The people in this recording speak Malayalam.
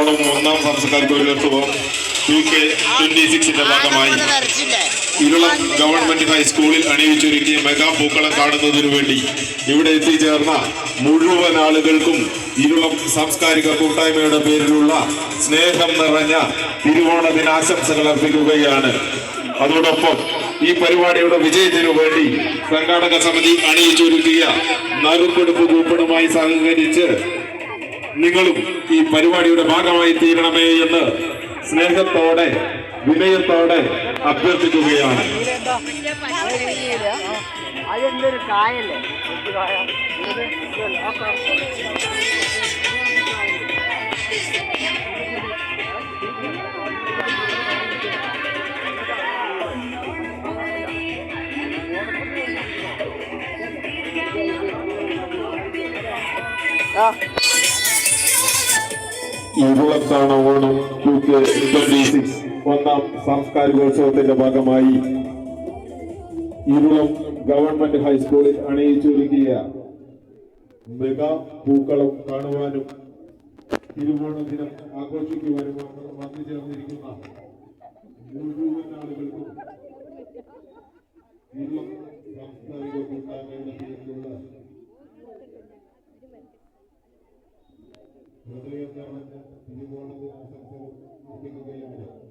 ഇരുളത്തോളം ഒന്നാം സാംസ്കാരിക തൊഴിലുത്സവം UK26 ഭാഗമായി ഇരുളം ഗവൺമെന്റ് ഹൈസ്കൂളിൽ അണിയിച്ചൊരുക്കിയ മെഗാ പൂക്കളം കാണുന്നതിനു വേണ്ടി ഇവിടെ എത്തിച്ചേർന്ന മുഴുവൻ ആളുകൾക്കും ഇരുളം സാംസ്കാരിക കൂട്ടായ്മയുടെ പേരിലുള്ള സ്നേഹം നിറഞ്ഞ തിരുവോണ ദിനാശംസകൾ അർപ്പിക്കുകയാണ്. അതോടൊപ്പം ഈ പരിപാടിയുടെ വിജയത്തിനു വേണ്ടി സംഘാടക സമിതി അണിയിച്ചൊരുക്കിയ നറുക്കെടുപ്പ് കൂപ്പണുമായി സഹകരിച്ച് നിങ്ങളും ഈ പരിപാടിയുടെ ഭാഗമായി തീരണമേ എന്ന് സ്നേഹത്തോടെ വിനയത്തോടെ അഭ്യർത്ഥിക്കുകയാണ്. ഇരുളത്താണ് ഓണം UK26 ഒന്നാം സാംസ്കാരികോത്സവത്തിന്റെ ഭാഗമായി ഇരുളം ഗവൺമെന്റ് ഹൈസ്കൂളിൽ അണിയിച്ചൊരുക്കിയ മെഗാ പൂക്കളം കാണുവാനും തിരുവോണ ദിനം ആഘോഷിക്കുവാനും വന്നു ചേർന്നിരിക്കുന്ന മുഴുവൻ ആളുകൾക്കും ഇരുളം സാംസ്കാരിക കൂട്ടായ്മയുടെ പേരിലുള്ള ഹൃദയം നിറഞ്ഞ തിരുവോണ ദിനാശംസകൾ അർപ്പിക്കുകയാണ്.